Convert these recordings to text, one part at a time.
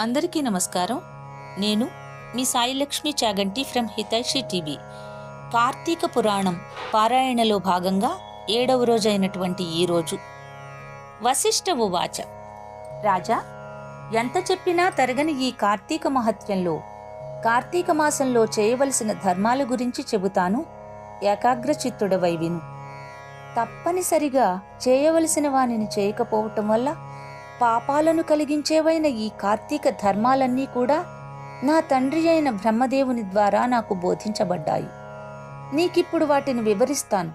అందరికీ నమస్కారం. నేను మీ సాయిలక్ష్మి చాగంటి ఫ్రమ్ హితైషి టీవీ. కార్తీక పురాణం పారాయణలో భాగంగా 7వ రోజైనటువంటి ఈరోజు వశిష్ఠ ఉవాచ. రాజా, ఎంత చెప్పినా తరగని ఈ కార్తీక మహత్యంలో కార్తీక మాసంలో చేయవలసిన ధర్మాల గురించి చెబుతాను, ఏకాగ్రచిత్తుడవై విను. తప్పనిసరిగా చేయవలసిన వానిని చేయకపోవటం వల్ల పాపాలను కలిగించేవైన ఈ కార్తీక ధర్మాలన్నీ కూడా నా తండ్రి అయిన బ్రహ్మదేవుని ద్వారా నాకు బోధించబడ్డాయి. నీకిప్పుడు వాటిని వివరిస్తాను.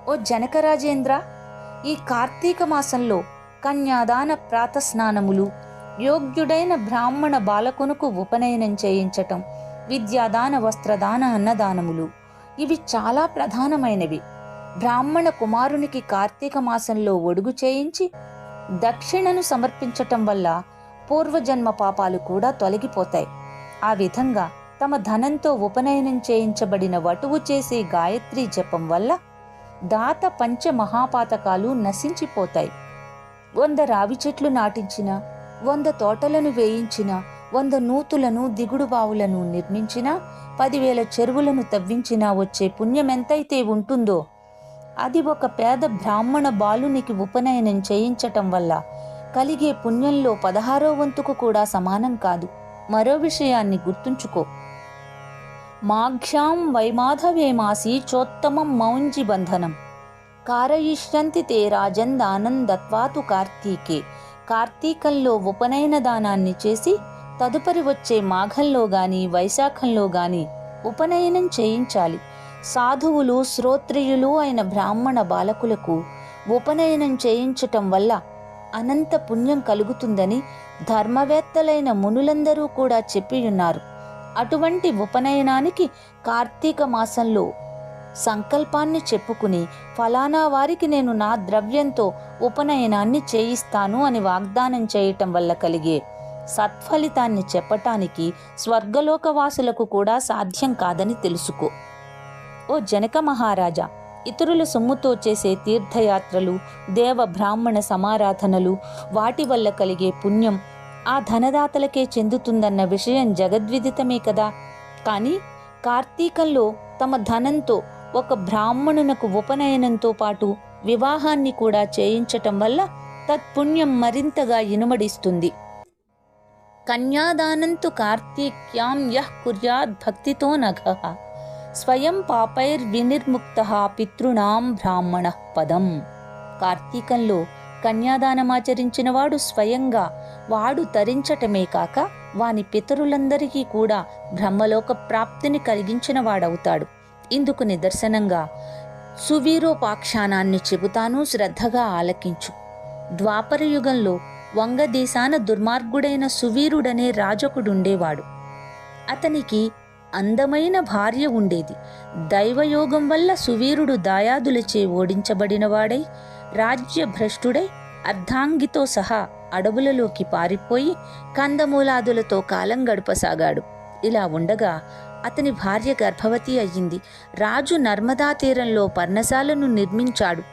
ఓ జనకరాజేంద్ర, ఈ కార్తీక మాసంలో కన్యాదాన ప్రాతస్నానములు, యోగ్యుడైన బ్రాహ్మణ బాలకునకు ఉపనయనం చేయించటం, విద్యాదాన వస్త్రదాన అన్నదానములు ఇవి చాలా ప్రధానమైనవి. బ్రాహ్మణ కుమారునికి కార్తీక మాసంలో ఒడుగు చేయించి దక్షిణను సమర్పించటం వల్ల పూర్వజన్మ పాపాలు కూడా తొలగిపోతాయి. ఆ విధంగా తమ ధనంతో ఉపనయనం చేయించబడిన వటువు చేసే గాయత్రీ జపం వల్ల దాత పంచ మహాపాతకాలు నశించిపోతాయి. 100 రావి చెట్లు నాటించిన, 100 తోటలను వేయించిన, 100 నూతులను దిగుడు బావులను నిర్మించినా, 10,000 చెరువులను తవ్వించినా వచ్చే పుణ్యమెంతైతే ఉంటుందో అది ఒక పేద బ్రాహ్మణ బాలునికి ఉపనయనం చేయించటం వల్ల కలిగే పుణ్యంలో 16వ వంతుకు కూడా సమానం కాదు. మరో విషయాన్ని గుర్తుంచుకో. మాఘ్యాం వైమాధవేమాసి చోత్తమం మౌంజి బంధనం కారయిష్యంతి తే రాజన్ దానం దత్వాతు కార్తీకే. కార్తీకంలో ఉపనయన దానాన్ని చేసి తదుపరి వచ్చే మాఘంలో గాని వైశాఖంలో గాని ఉపనయనం చేయించాలి. సాధువులు శ్రోత్రియులు అయిన బ్రాహ్మణ బాలకులకు ఉపనయనం చేయించటం వల్ల అనంత పుణ్యం కలుగుతుందని ధర్మవేత్తలైన మునులందరూ కూడా చెప్పియున్నారు. అటువంటి ఉపనయనానికి కార్తీక మాసంలో సంకల్పాన్ని చెప్పుకుని ఫలానా వారికి నేను నా ద్రవ్యంతో ఉపనయనాన్ని చేయిస్తాను అని వాగ్దానం చేయటం వల్ల కలిగే సత్ఫలితాన్ని చెప్పటానికి స్వర్గలోకవాసులకు కూడా సాధ్యం కాదని తెలుసుకో. ఓ జనక మహారాజా, ఇతరుల సొమ్ముతో చేసే తీర్థయాత్రలు, దేవ బ్రాహ్మణ సమారాధనలు వాటి వల్ల కలిగే పుణ్యం ఆ ధనదాతలకే చెందుతుందన్న విషయం జగద్విదితమే కదా. కానీ కార్తీకంలో తమ ధనంతో ఒక బ్రాహ్మణునకు ఉపనయనంతో పాటు వివాహాన్ని కూడా చేయించటం వల్ల తత్పుణ్యం మరింతగా ఇనుమడిస్తుంది. కన్యాదానంతు కార్తీక్యాం యః కుర్యాద్ భక్తితో నఘః స్వయం పాపైర్వినిర్ముక్తః పితృణాం బ్రాహ్మణ పదం. కార్తీకంలో కన్యాదానమాచరించిన వాడు స్వయంగా వాడు తరించటమే కాక వాని పితరులందరికీ కూడా బ్రహ్మలోక ప్రాప్తిని కలిగించిన వాడవుతాడు. ఇందుకు నిదర్శనంగా సువీరోపాఖ్యానాన్ని చెబుతాను, శ్రద్ధగా ఆలకించు. ద్వాపరయుగంలో వంగదేశాన దుర్మార్గుడైన సువీరుడనే రాజకుడుండేవాడు. అతనికి అందమైన భార్య ఉండేది. దైవయోగం వల్ల సువీరుడు దాయాదులచే ఓడించబడినవాడై రాజ్యభ్రష్టుడై అర్ధాంగితో సహా అడవులలోకి పారిపోయి కందమూలాదులతో కాలం గడపసాగాడు. ఇలా ఉండగా అతని భార్య గర్భవతి అయ్యింది. రాజు నర్మదా తీరంలో పర్ణశాలను నిర్మించాడు.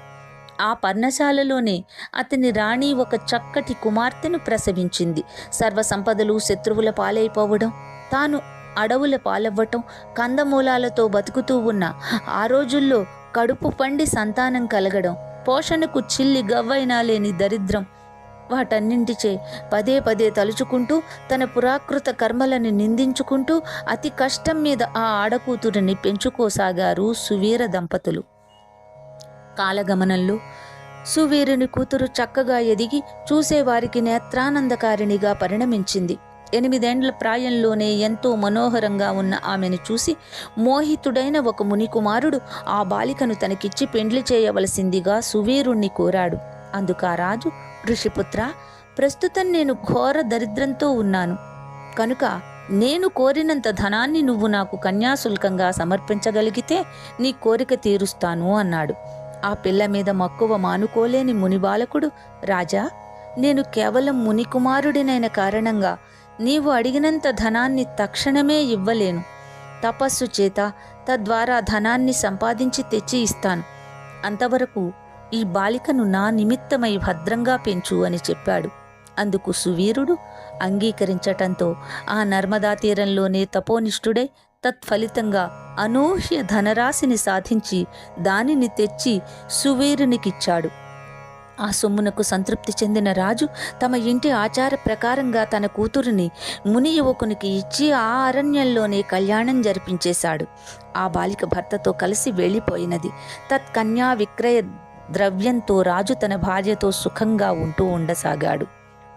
ఆ పర్ణశాలలోనే అతని రాణి ఒక చక్కటి కుమార్తెను ప్రసవించింది. సర్వసంపదలు శత్రువుల పాలైపోవడం, తాను అడవుల పాలవ్వటం, కందమూలాలతో బతుకుతూ ఉన్న ఆ రోజుల్లో కడుపు పండి సంతానం కలగడం, పోషణకు చిల్లి గవ్వైనా లేని దరిద్రం, వాటన్నింటిచే పదే పదే తలుచుకుంటూ తన పురాకృత కర్మలను నిందించుకుంటూ అతి కష్టం మీద ఆ ఆడకూతురిని పెంచుకోసాగారు సువీర దంపతులు. కాలగమనంలో సువీరుని కూతురు చక్కగా ఎదిగి చూసేవారికి నేత్రానందకారిణిగా పరిణమించింది. 8 ఏండ్ల ప్రాయంలోనే ఎంతో మనోహరంగా ఉన్న ఆమెను చూసి మోహితుడైన ఒక మునికుమారుడు ఆ బాలికను తనకిచ్చి పెండ్లి చేయవలసిందిగా సువీరుణ్ణి కోరాడు. అందుకా రాజు, ఋషిపుత్ర, ప్రస్తుతం నేను ఘోర దరిద్రంతో ఉన్నాను కనుక నేను కోరినంత ధనాన్ని నువ్వు నాకు కన్యాశుల్కంగా సమర్పించగలిగితే నీ కోరిక తీరుస్తాను అన్నాడు. ఆ పిల్ల మీద మక్కువ మానుకోలేని మునిబాలకుడు, రాజా, నేను కేవలం మునికుమారుడినైన కారణంగా నీవు అడిగినంత ధనాన్ని తక్షణమే ఇవ్వలేను. తపస్సు చేత తద్వారా ధనాన్ని సంపాదించి తెచ్చి ఇస్తాను. అంతవరకు ఈ బాలికను నా నిమిత్తమై భద్రంగా పెంచు అని చెప్పాడు. అందుకు సువీరుడు అంగీకరించటంతో ఆ నర్మదా తీరంలోనే తపోనిష్ఠుడై తత్ఫలితంగా అనూహ్య ధనరాశిని సాధించి దానిని తెచ్చి సువీరునికిచ్చాడు. ఆ సొమ్మునకు సంతృప్తి చెందిన రాజు తమ ఇంటి ఆచార ప్రకారంగా తన కూతురిని ముని యువకునికి ఇచ్చి ఆ అరణ్యంలోనే కళ్యాణం జరిపించేశాడు. ఆ బాలిక భర్తతో కలిసి వెళ్ళిపోయినది. తత్కన్యా విక్రయ ద్రవ్యంతో రాజు తన భార్యతో సుఖంగా ఉంటూ ఉండసాగాడు.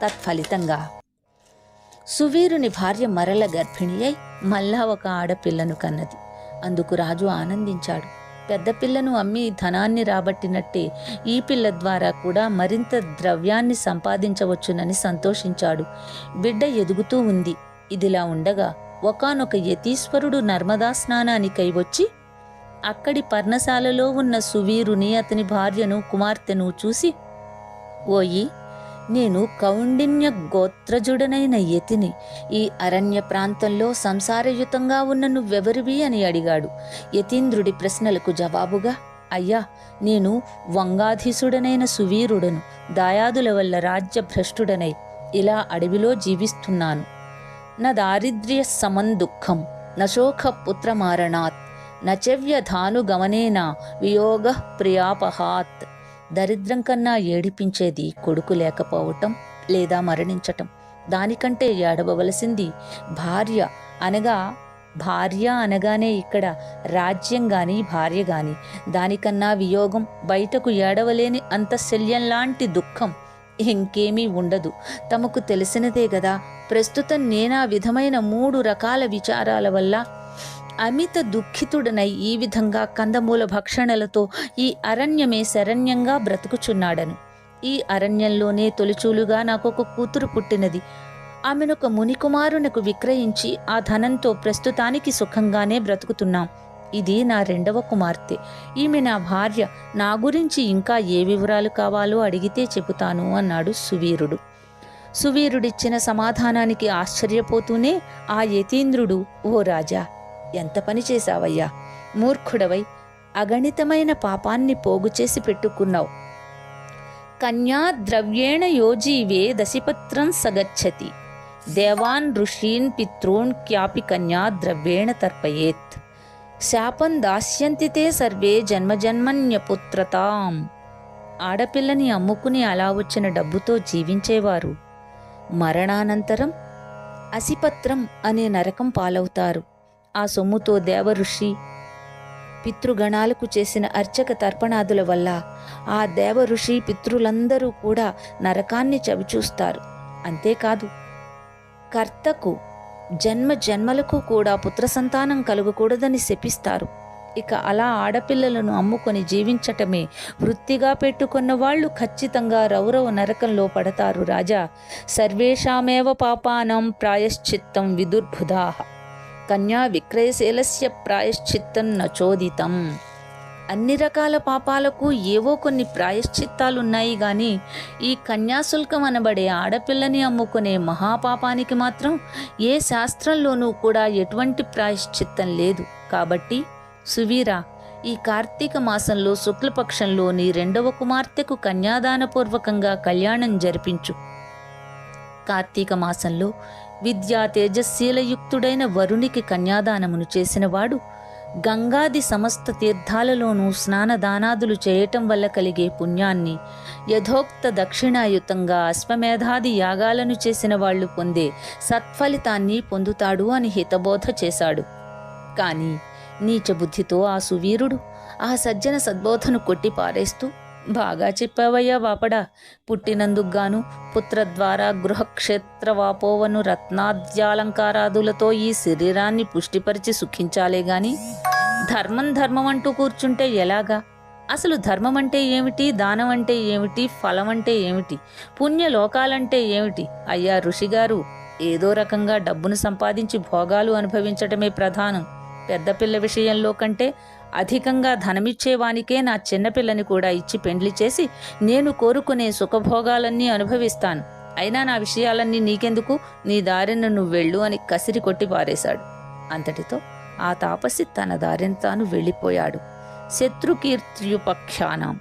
తత్ఫలితంగా సువీరుని భార్య మరల గర్భిణి అయి మళ్ళా ఒక ఆడపిల్లను కన్నది. అందుకు రాజు ఆనందించాడు. పెద్ద పిల్లను అమ్మి ధనాన్ని రాబట్టినట్టే ఈ పిల్ల ద్వారా కూడా మరింత ద్రవ్యాన్ని సంపాదించవచ్చునని సంతోషించాడు. బిడ్డ ఎదుగుతూ ఉంది. ఇదిలా ఉండగా ఒకానొక యతీశ్వరుడు నర్మదా స్నానానికై వచ్చి అక్కడి పర్ణశాలలో ఉన్న సువీరుని, అతని భార్యను, కుమార్తెను చూసి, ఓయి, నేను కౌండిన్య గోత్రజుడనైన యతిని. ఈ అరణ్య ప్రాంతంలో సంసారయుతంగా ఉన్న నువ్వెవరివి అని అడిగాడు. యతీంద్రుడి ప్రశ్నలకు జవాబుగా, అయ్యా, నేను వంగాధీసుడనైన సువీరుడను. దాయాదుల వల్ల రాజ్యభ్రష్టుడనై ఇలా అడవిలో జీవిస్తున్నాను. న దారిద్ర్య సమందుఃఖం నశోఖ పుత్రమారణాత్ నచవ్యధానుగమనేన వియోగ ప్రియాపహాత్. దరిద్రం కన్నా ఏడిపించేది కొడుకు లేకపోవటం లేదా మరణించటం. దానికంటే ఏడవవలసింది భార్య. భార్య అనగానే ఇక్కడ రాజ్యం గాని భార్య గాని. దానికన్నా వియోగం, బయటకు ఏడవలేని అంతశల్యంలాంటి దుఃఖం ఇంకేమీ ఉండదు. తమకు తెలిసినదే గదా. ప్రస్తుతం నేనా విధమైన 3 రకాల విచారాల వల్ల అమిత దుఃఖితుడనై ఈ విధంగా కందమూల భక్షణలతో ఈ అరణ్యమే శరణ్యంగా బ్రతుకుచున్నాడను. ఈ అరణ్యంలోనే తొలిచూలుగా నాకొక కూతురు పుట్టినది. ఆమెనొక మునికుమారునకు విక్రయించి ఆ ధనంతో ప్రస్తుతానికి సుఖంగానే బ్రతుకుతున్నాం. ఇది నా 2వ కుమార్తె. ఈమె నా భార్య. నా గురించి ఇంకా ఏ వివరాలు కావాలో అడిగితే చెబుతాను అన్నాడు సువీరుడు. సువీరుడిచ్చిన సమాధానానికి ఆశ్చర్యపోతూనే ఆ యతీంద్రుడు, ఓ రాజా, ఎంత పని చేశావయ్యా! మూర్ఖుడవై అగణితమైన పాపాన్ని పోగుచేసి పెట్టుకున్నావు. కన్యా ద్రవ్యేణ యోజీవే దశిపత్రం సగచ్చతి దేవాన్ ఋషీన్ పితॄన్ క్యాపి కన్యా ద్రవ్యేణ తర్పయేత్ శాపం దాస్యంతితే సర్వే జన్మజన్మన్యపుత్రతాం. ఆడపిల్లని అమ్ముకుని అలా వచ్చిన డబ్బుతో జీవించేవారు మరణానంతరం అసిపత్రం అనే నరకం పాలవుతారు. ఆ సొమ్ముతో దేవఋషి పితృగణాలకు చేసిన అర్చక తర్పణాదుల వల్ల ఆ దేవఋషి పితృలందరూ కూడా నరకాన్ని చవిచూస్తారు. అంతేకాదు, కర్తకు జన్మ జన్మలకు కూడా పుత్ర సంతానం కలుగకూడదని శపిస్తారు. ఇక అలా ఆడపిల్లలను అమ్ముకొని జీవించటమే వృత్తిగా పెట్టుకున్న వాళ్ళు ఖచ్చితంగా రౌరవ నరకంలో పడతారు రాజా. సర్వేషామేవ పాపానాం ప్రాయశ్చిత్తం విదుర్బుధాః కన్యా విక్రయశీలస్య ప్రాయశ్చిత్తం నచోదితం. అన్ని రకాల పాపాలకు ఏవో కొన్ని ప్రాయశ్చిత్తాలున్నాయి గాని ఈ కన్యాశుల్కం అనబడే ఆడపిల్లని అమ్ముకునే మహాపాపానికి మాత్రం ఏ శాస్త్రంలోనూ కూడా ఎటువంటి ప్రాయశ్చిత్తం లేదు. కాబట్టి సువీరా, ఈ కార్తీక మాసంలో శుక్లపక్షంలో నీ 2వ కుమార్తెకు కన్యాదానపూర్వకంగా కళ్యాణం జరిపించు. కార్తీక మాసంలో విద్యా తేజశీలయుక్తుడైన వరునికి కన్యాదానమును చేసినవాడు గంగాది సమస్త తీర్థాలలోనూ స్నానదానాదులు చేయటం వల్ల కలిగే పుణ్యాన్ని యథోక్త దక్షిణాయుతంగా అశ్వమేధాది యాగాలను చేసిన వాళ్ళు పొందే సత్ఫలితాన్ని పొందుతాడు అని హితబోధ చేశాడు. కానీ నీచబుద్ధితో ఆ సువీరుడు ఆ సజ్జన సద్బోధను కొట్టి పారేస్తూ, బాగా చెప్పావయ్యా వాపడా, పుట్టినందుకుగాను పుత్రద్వారా గృహక్షేత్ర వాపోవను రత్నాద్యాలంకారాదులతో ఈ శరీరాన్ని పుష్టిపరిచి సుఖించాలే గాని ధర్మం అంటూ కూర్చుంటే ఎలాగా? అసలు ధర్మం అంటే ఏమిటి? దానం అంటే ఏమిటి? ఫలం అంటే ఏమిటి? పుణ్యలోకాలంటే ఏమిటి? అయ్యా ఋషిగారు, ఏదో రకంగా డబ్బును సంపాదించి భోగాలు అనుభవించటమే ప్రధానం. పెద్ద పిల్ల విషయంలో కంటే అధికంగా ధనమిచ్చేవానికే నా చిన్నపిల్లని కూడా ఇచ్చి పెండ్లి చేసి నేను కోరుకునే సుఖభోగాలన్నీ అనుభవిస్తాను. అయినా నా విషయాలన్నీ నీకెందుకు? నీ దారిన నువ్వు వెళ్ళు అని కసిరి కొట్టి పారేశాడు. అంతటితో ఆ తాపసి తన దారిన తాను వెళ్ళిపోయాడు. శత్రుకీర్త్యుపఖ్యానం.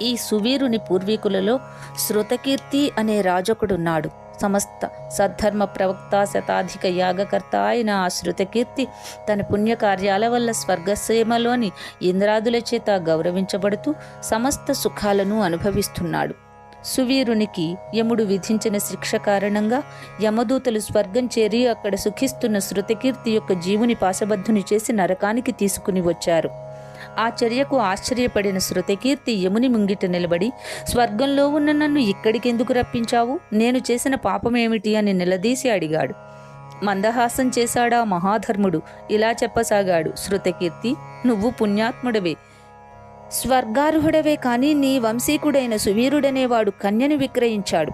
ఈ సువీరుని పూర్వీకులలో శృతకీర్తి అనే రాజొకడున్నాడు. సమస్త సద్ధర్మ ప్రవక్త, శతాధిక యాగకర్త అయిన ఆ శృతకీర్తి తన పుణ్యకార్యాల వల్ల స్వర్గసీమలోని ఇంద్రాదుల చేత గౌరవించబడుతూ సమస్త సుఖాలను అనుభవిస్తున్నాడు. సువీరునికి యముడు విధించిన శిక్ష కారణంగా యమదూతలు స్వర్గం చేరి అక్కడ సుఖిస్తున్న శృతకీర్తి యొక్క జీవుని పాశబద్ధుని చేసి నరకానికి తీసుకుని వచ్చారు. ఆ చర్యకు ఆశ్చర్యపడిన శృతకీర్తి యముని ముంగిట నిలబడి, స్వర్గంలో ఉన్న నన్ను ఇక్కడికెందుకు రప్పించావు? నేను చేసిన పాపమేమిటి అని నిలదీసి అడిగాడు. మందహాసం చేశాడా మహాధర్ముడు. ఇలా చెప్పసాగాడు. శృతకీర్తి, నువ్వు పుణ్యాత్ముడవే, స్వర్గార్హుడవే, కాని నీ వంశీకుడైన సువీరుడనేవాడు కన్యను విక్రయించాడు.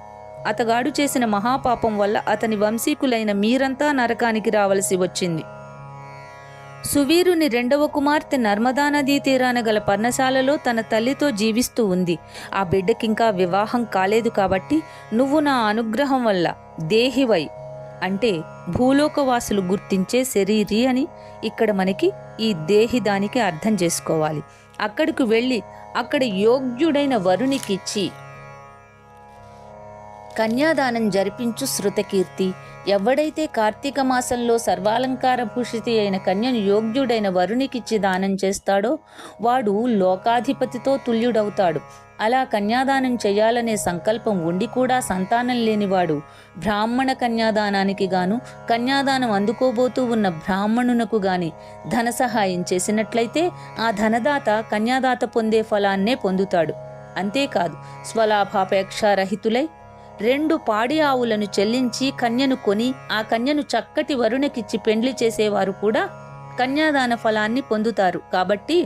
అతగాడు చేసిన మహాపాపం వల్ల అతని వంశీకులైన మీరంతా నరకానికి రావలసి వచ్చింది. సువీరుని రెండవ కుమార్తె నర్మదా నదీ తీరాన గల పర్ణశాలలో తన తల్లితో జీవిస్తూ ఉంది. ఆ బిడ్డకింకా వివాహం కాలేదు కాబట్టి నువ్వు నా అనుగ్రహం వల్ల దేహివై, అంటే భూలోకవాసులు గుర్తించే శరీరి అని ఇక్కడ మనకి ఈ దేహి దానికి అర్థం చేసుకోవాలి. అక్కడికి వెళ్ళి అక్కడ యోగ్యుడైన వరునికిచ్చి కన్యాదానం జరిపించు శృతకీర్తి. ఎవడైతే కార్తీక మాసంలో సర్వాలంకార భూషితి అయిన కన్యను యోగ్యుడైన వరునికిచ్చి దానం చేస్తాడో వాడు లోకాధిపతితో తుల్యుడవుతాడు. అలా కన్యాదానం చేయాలనే సంకల్పం ఉండి కూడా సంతానం లేనివాడు బ్రాహ్మణ కన్యాదానానికి గాను కన్యాదానం అందుకోబోతూ ఉన్న బ్రాహ్మణునకు గాని ధన సహాయం చేసినట్లయితే ఆ ధనదాత కన్యాదాత పొందే ఫలాన్నే పొందుతాడు. అంతేకాదు, స్వలాభాపేక్ష రహితులై 2 పాడి ఆవులను చెల్లించి కన్యను కొని ఆ కన్యను చక్కటి వరుణకిచ్చి పెండ్లి చేసేవారు కూడా కన్యాదాన ఫలాన్ని పొందుతారు. కాబట్టి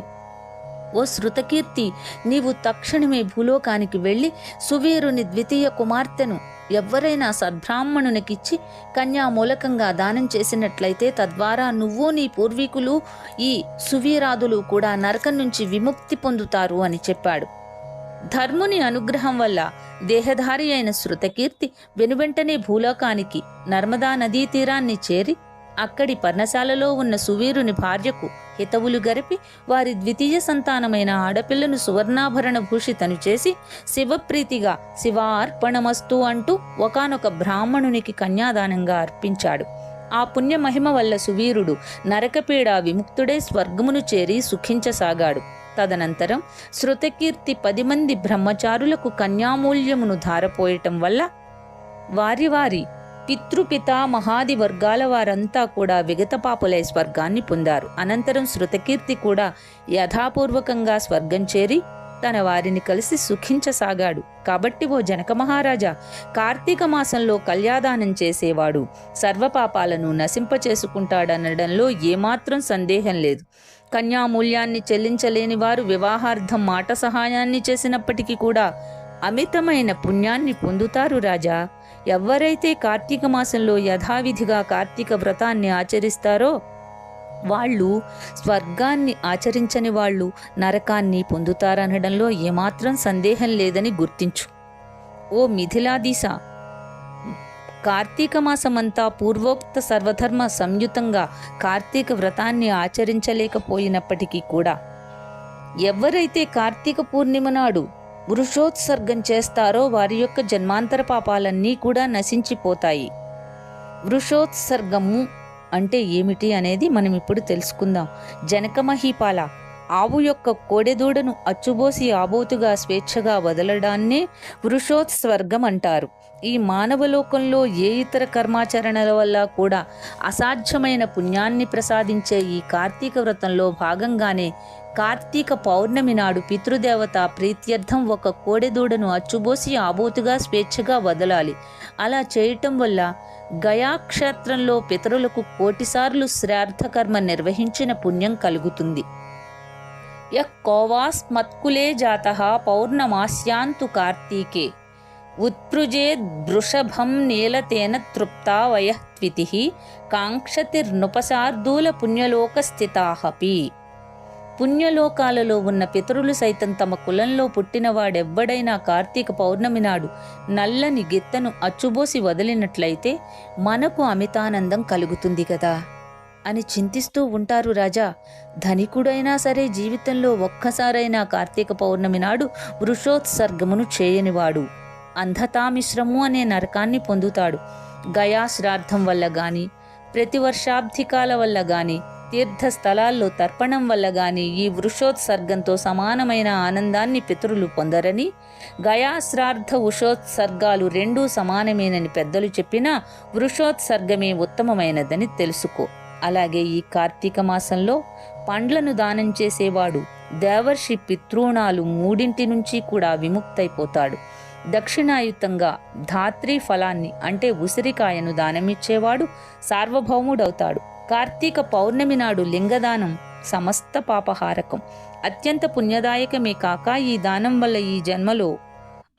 ఓ శృతకీర్తి, నీవు తక్షణమే భూలోకానికి వెళ్ళి సువీరుని ద్వితీయ కుమార్తెను ఎవ్వరైనా సద్బ్రాహ్మణునికిచ్చి కన్యామూలకంగా దానం చేసినట్లయితే తద్వారా నువ్వు నీ పూర్వీకులు ఈ సువీరాదులు కూడా నరకం నుంచి విముక్తి పొందుతారు అని చెప్పాడు. ధర్ముని అనుగ్రహం వల్ల దేహధారి అయిన శృతకీర్తి వెనువెంటనే భూలోకానికి నర్మదా నదీ తీరాన్ని చేరి అక్కడి పర్ణశాలలో ఉన్న సువీరుని భార్యకు హితవులు గరిపి వారి ద్వితీయ సంతానమైన ఆడపిల్లను సువర్ణాభరణ భూషితను చేసి శివప్రీతిగా శివార్పణమస్తు అంటూ ఒకానొక బ్రాహ్మణునికి కన్యాదానంగా అర్పించాడు. ఆ పుణ్యమహిమ వల్ల సువీరుడు నరకపీడ విముక్తుడై స్వర్గమును చేరి సుఖించసాగాడు. తదనంతరం శృతకీర్తి 10 మంది బ్రహ్మచారులకు కన్యామూల్యమును ధారపోయటం వల్ల వారి వారి పితృపిత మహాది వర్గాల వారంతా కూడా విగతపాపులై స్వర్గాన్ని పొందారు. అనంతరం శృతకీర్తి కూడా యథాపూర్వకంగా స్వర్గం చేరి తన వారిని కలిసి సుఖించసాగాడు. కాబట్టి ఓ జనక మహారాజా, కార్తీక మాసంలో కళ్యాదానం చేసేవాడు సర్వపాపాలను నశింపచేసుకుంటాడనడంలో ఏమాత్రం సందేహం లేదు. కన్యామూల్యాన్ని చెల్లించలేని వారు వివాహార్థం మాట సహాయాన్ని చేసినప్పటికీ కూడా అమితమైన పుణ్యాన్ని పొందుతారు రాజా. ఎవరైతే కార్తీక మాసంలో యథావిధిగా కార్తీక వ్రతాన్ని ఆచరిస్తారో వాళ్ళు స్వర్గాన్ని ఆచరించని వాళ్ళు నరకాన్ని పొందుతారనడంలో ఏమాత్రం సందేహం లేదని గుర్తించు. ఓ మిథిలాదీశ, కార్తీక మాసమంతా పూర్వోక్త సర్వధర్మ సంయుతంగా కార్తీక వ్రతాన్ని ఆచరించలేకపోయినప్పటికీ కూడా ఎవరైతే కార్తీక పూర్ణిమ నాడు వృషోత్సర్గం చేస్తారో వారి యొక్క జన్మాంతర పాపాలన్నీ కూడా నశించిపోతాయి. వృషోత్సర్గము అంటే ఏమిటి అనేది మనం ఇప్పుడు తెలుసుకుందాం. జనక మహీపాల, ఆవు యొక్క కోడెదూడను అచ్చుబోసి ఆబోతుగా స్వేచ్ఛగా వదలడాన్నే వృషోత్సర్గం అంటారు. ఈ మానవలోకంలో ఏ ఇతర కర్మాచరణల వల్ల కూడా అసాధ్యమైన పుణ్యాన్ని ప్రసాదించే ఈ కార్తీక వ్రతంలో భాగంగానే కార్తీక పౌర్ణమి నాడు పితృదేవత ప్రీత్యర్థం ఒక కోడెదూడను అచ్చుబోసి ఆబోతుగా స్వేచ్ఛగా వదలాలి. అలా చేయటం వల్ల గయాక్షేత్రంలో పితరులకు 1,000,000 సార్లు శ్రాద్ధకర్మ నిర్వహించిన పుణ్యం కలుగుతుంది. యః కోవాస్మత్కులే జాతః పౌర్ణమాస్యాంతు కార్తీకే ఉత్పృజేద్వృషభం నీలతేన తృప్తా వయఃత్వితిః కాంక్షతిర్నుపశార్దూల పుణ్యలోకస్థితాఃపి. పుణ్యలోకాలలో ఉన్న పితరులు సైతం తమ కులంలో పుట్టినవాడెవ్వడైనా కార్తీక పౌర్ణమి నాడు నల్లని గిత్తను అచ్చుబోసి వదిలినట్లయితే మనకు అమితానందం కలుగుతుంది కదా. అని చింతిస్తూ ఉంటారు రాజా. ధనికుడైనా సరే జీవితంలో ఒక్కసారైనా కార్తీక పౌర్ణమి నాడు వృషోత్సర్గమును చేయనివాడు అంధతామిశ్రము అనే నరకాన్ని పొందుతాడు. గయా శ్రాద్ధం వల్ల గాని, ప్రతివర్షాబ్ధికాల వల్ల గాని, తీర్థస్థలాల్లో తర్పణం వల్ల గాని ఈ వృషోత్సర్గంతో సమానమైన ఆనందాన్ని పితరులు పొందరని, గయా శ్రాద్ధ వృషోత్సర్గాలు రెండూ సమానమేనని పెద్దలు చెప్పినా వృషోత్సర్గమే ఉత్తమమైనదని తెలుసుకో. అలాగే ఈ కార్తీక మాసంలో పండ్లను దానం చేసేవాడు దేవర్షి పితృణాలు మూడింటి నుంచి కూడా విముక్తైపోతాడు. దక్షిణాయుతంగా ధాత్రీ ఫలాన్ని అంటే ఉసిరికాయను దానమిచ్చేవాడు సార్వభౌముడవుతాడు. కార్తీక పౌర్ణమి నాడు లింగదానం సమస్త పాపహారకం, అత్యంత పుణ్యదాయకమే కాక ఈ దానం వల్ల ఈ జన్మలో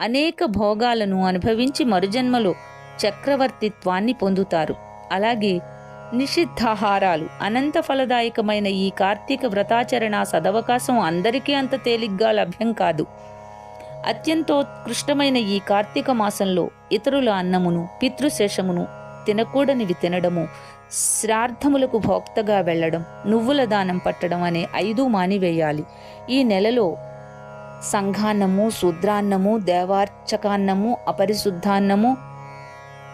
అనేక భోగాలను అనుభవించి మరుజన్మలో చక్రవర్తిత్వాన్ని పొందుతారు. అలాగే నిషిద్ధాహారాలు అనంత ఫలదాయకమైన ఈ కార్తీక వ్రతాచరణ సదవకాశం అందరికీ అంత తేలిగ్గా లభ్యం కాదు. అత్యంతోత్కృష్టమైన ఈ కార్తీక మాసంలో ఇతరుల అన్నమును పితృశేషమును తినకూడనివి తినడము, శ్రాద్ధములకు భోక్తగా వెళ్లడం, నువ్వుల దానం పట్టడం అనే 5 మానివేయాలి. ఈ నెలలో సంఘాన్నము, శూద్రాన్నము, దేవార్చకాన్నము, అపరిశుద్ధాన్నము,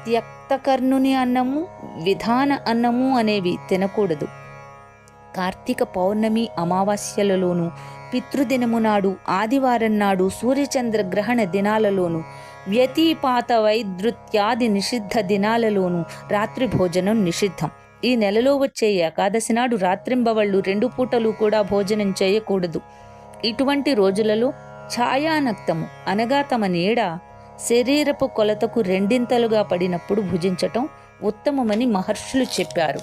త్యక్తకర్ణుని అన్నము, విధాన అన్నము అనేవి తినకూడదు. కార్తీక పౌర్ణమి అమావాస్యలలోనూ, పితృదినము నాడు, ఆదివారం నాడు, సూర్యచంద్ర గ్రహణ దినాలలోనూ, వ్యతిపాత వైద్రుత్యాది నిషిద్ధ దినాలలోనూ రాత్రి భోజనం నిషిద్ధం. ఈ నెలలో వచ్చే ఏకాదశి నాడు రాత్రింబవళ్ళు 2 పూటలు కూడా భోజనం చేయకూడదు. ఇటువంటి రోజులలో ఛాయానక్తము అనగా తమ నీడ శరీరపు కొలతకు 2 పడినప్పుడు భుజించటం ఉత్తమమని మహర్షులు చెప్పారు.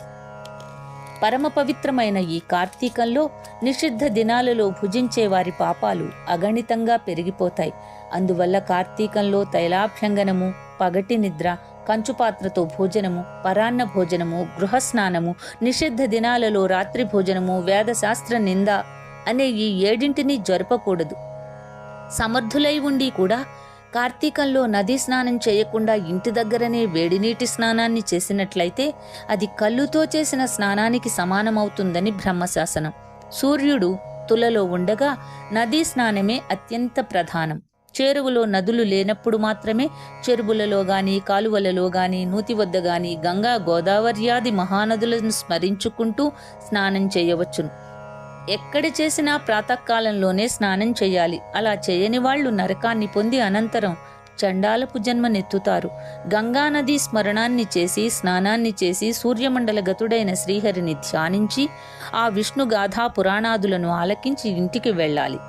పరమ పవిత్రమైన ఈ కార్తీకంలో నిషిద్ధ దినాలలో భుజించే వారి పాపాలు అగణితంగా పెరిగిపోతాయి. అందువల్ల కార్తీకంలో తైలాభ్యంగనము, పగటి నిద్ర, కంచుపాత్రతో భోజనము, పరాన్న భోజనము, గృహస్నానము, నిషిద్ధ దినాలలో రాత్రి భోజనము, వేదశాస్త్ర నింద అనే ఈ 7 జరపకూడదు. సమర్థులై ఉండి కూడా కార్తీకంలో నదీ స్నానం చేయకుండా ఇంటి దగ్గరనే వేడినీటి స్నానాన్ని చేసినట్లయితే అది కళ్ళుతో చేసిన స్నానానికి సమానమవుతుందని బ్రహ్మశాసనం. సూర్యుడు తులలో ఉండగా నదీ స్నానమే అత్యంత ప్రధానం. చేరువలో నదులు లేనప్పుడు మాత్రమే చెరువులలో గాని, కాలువలలో గాని, నూతి వద్ద గాని గంగా, గోదావర్యాది మహానదులను స్మరించుకుంటూ స్నానం చేయవచ్చును. ఎక్కడ చేసినా ప్రాతకాలంలోనే స్నానం చేయాలి. అలా చేయని వాళ్లు నరకాన్ని పొంది అనంతరం చండాలపు జన్మనెత్తుతారు. గంగానదీ స్మరణాన్ని చేసి, స్నానాన్ని చేసి, సూర్యమండల గతుడైన శ్రీహరిని ధ్యానించి, ఆ విష్ణుగాథా పురాణాదులను ఆలకించి ఇంటికి వెళ్ళాలి.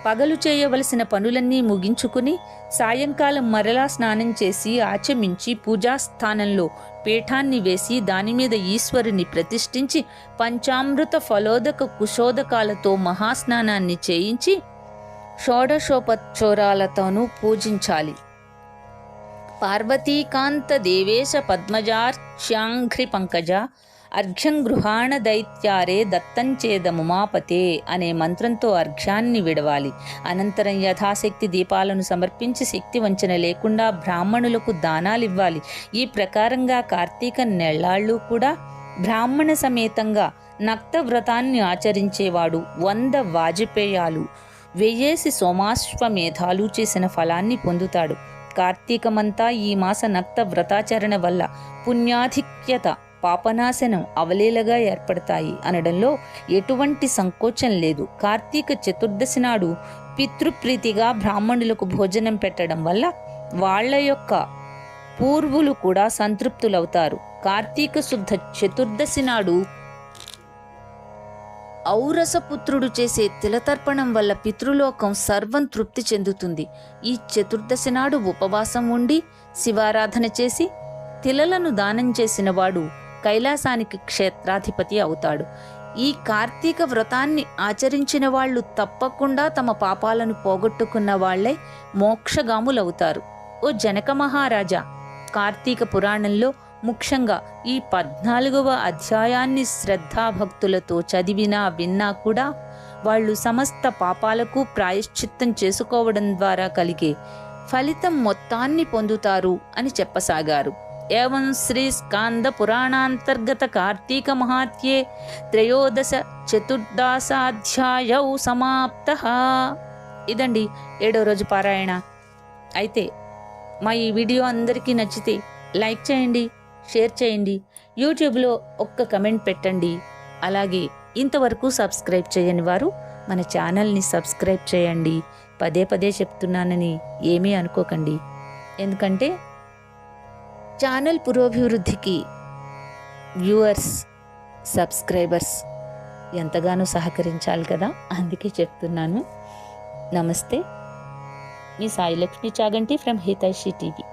పగలు చేయవలసిన పనులన్నీ ముగించుకుని సాయంకాలం మరలా స్నానం చేసి ఆచమించి పూజాస్థానంలో పీఠాన్ని వేసి దానిమీద ఈశ్వరుని ప్రతిష్ఠించి పంచామృత ఫలోదక కుశోదకాలతో మహాస్నానాన్ని చేయించి షోడశోపచోరాలతోనూ పూజించాలి. పార్వతీకాంత దేవేశ పద్మజార్చ్యాంఘ్రి పంకజ అర్ఘ్యం గృహాణ దైత్యారే దత్తంచేదముమాపతే అనే మంత్రంతో అర్ఘ్యాన్ని విడవాలి. అనంతరం యథాశక్తి దీపాలను సమర్పించి శక్తి వంచన లేకుండా బ్రాహ్మణులకు దానాలివ్వాలి. ఈ ప్రకారంగా కార్తీక నెల్లాళ్ళు కూడా బ్రాహ్మణ సమేతంగా నక్త వ్రతాన్ని ఆచరించేవాడు 100 వాజపేయాలు 1000 సోమాశ్వమేధాలు చేసిన ఫలాన్ని పొందుతాడు. కార్తీకమంతా ఈ మాస నక్త వ్రతాచరణ వల్ల పుణ్యాధిక్యత, పాపనాశనం అవలీలగా ఏర్పడతాయి అనడంలో ఎటువంటి సంకోచం లేదు. కార్తీక చతుర్దశి నాడు పితృప్రీతిగా బ్రాహ్మణులకు భోజనం పెట్టడం వల్ల వాళ్ల యొక్క పూర్వులు కూడా సంతృప్తులవుతారు. కార్తీక శుద్ధ చతుర్దశి నాడు ఔరసపుత్రుడు చేసే తిలతర్పణం వల్ల పితృలోకం సర్వం తృప్తి చెందుతుంది. ఈ చతుర్దశి నాడు ఉపవాసం ఉండి శివారాధన చేసి తిలలను దానం చేసిన వాడు కైలాసానికి క్షేత్రాధిపతి అవుతాడు. ఈ కార్తీక వ్రతాన్ని ఆచరించిన వాళ్ళు తప్పకుండా తమ పాపాలను పోగొట్టుకున్న వాళ్లే మోక్షగాములవుతారు. ఓ జనక మహారాజా, కార్తీక పురాణంలో ముఖ్యంగా ఈ 14వ అధ్యాయాన్ని శ్రద్ధాభక్తులతో చదివినా విన్నా కూడా వాళ్ళు సమస్త పాపాలకు ప్రాయశ్చిత్తం చేసుకోవడం ద్వారా కలిగే ఫలితం మొత్తాన్ని పొందుతారు అని చెప్పసాగారు. एवं श्री स्कांद पुराणांतर्गत कार्तीक महात्ये त्रयोदश చతుర్దశాధ్యాయౌ సమాప్తః. ఇదండి 7వ రోజు పారాయణ. అయితే మా ఈ వీడియో అందరికీ నచ్చితే లైక్ చేయండి, షేర్ చేయండి, యూట్యూబ్లో ఒక్క కమెంట్ పెట్టండి. అలాగే ఇంతవరకు సబ్స్క్రైబ్ చేయని వారు మన ఛానల్ని సబ్స్క్రైబ్ చేయండి. పదే పదే చెప్తున్నానని ఏమీ అనుకోకండి. ఎందుకంటే ఛానల్ పురోభివృద్ధికి వ్యూవర్స్, సబ్స్క్రైబర్స్ ఎంతగానో సహకరించాలి కదా, అందుకే చెప్తున్నాను. నమస్తే, మీ సాయి లక్ష్మి చాగంటి ఫ్రమ్ హితైషి టీవీ.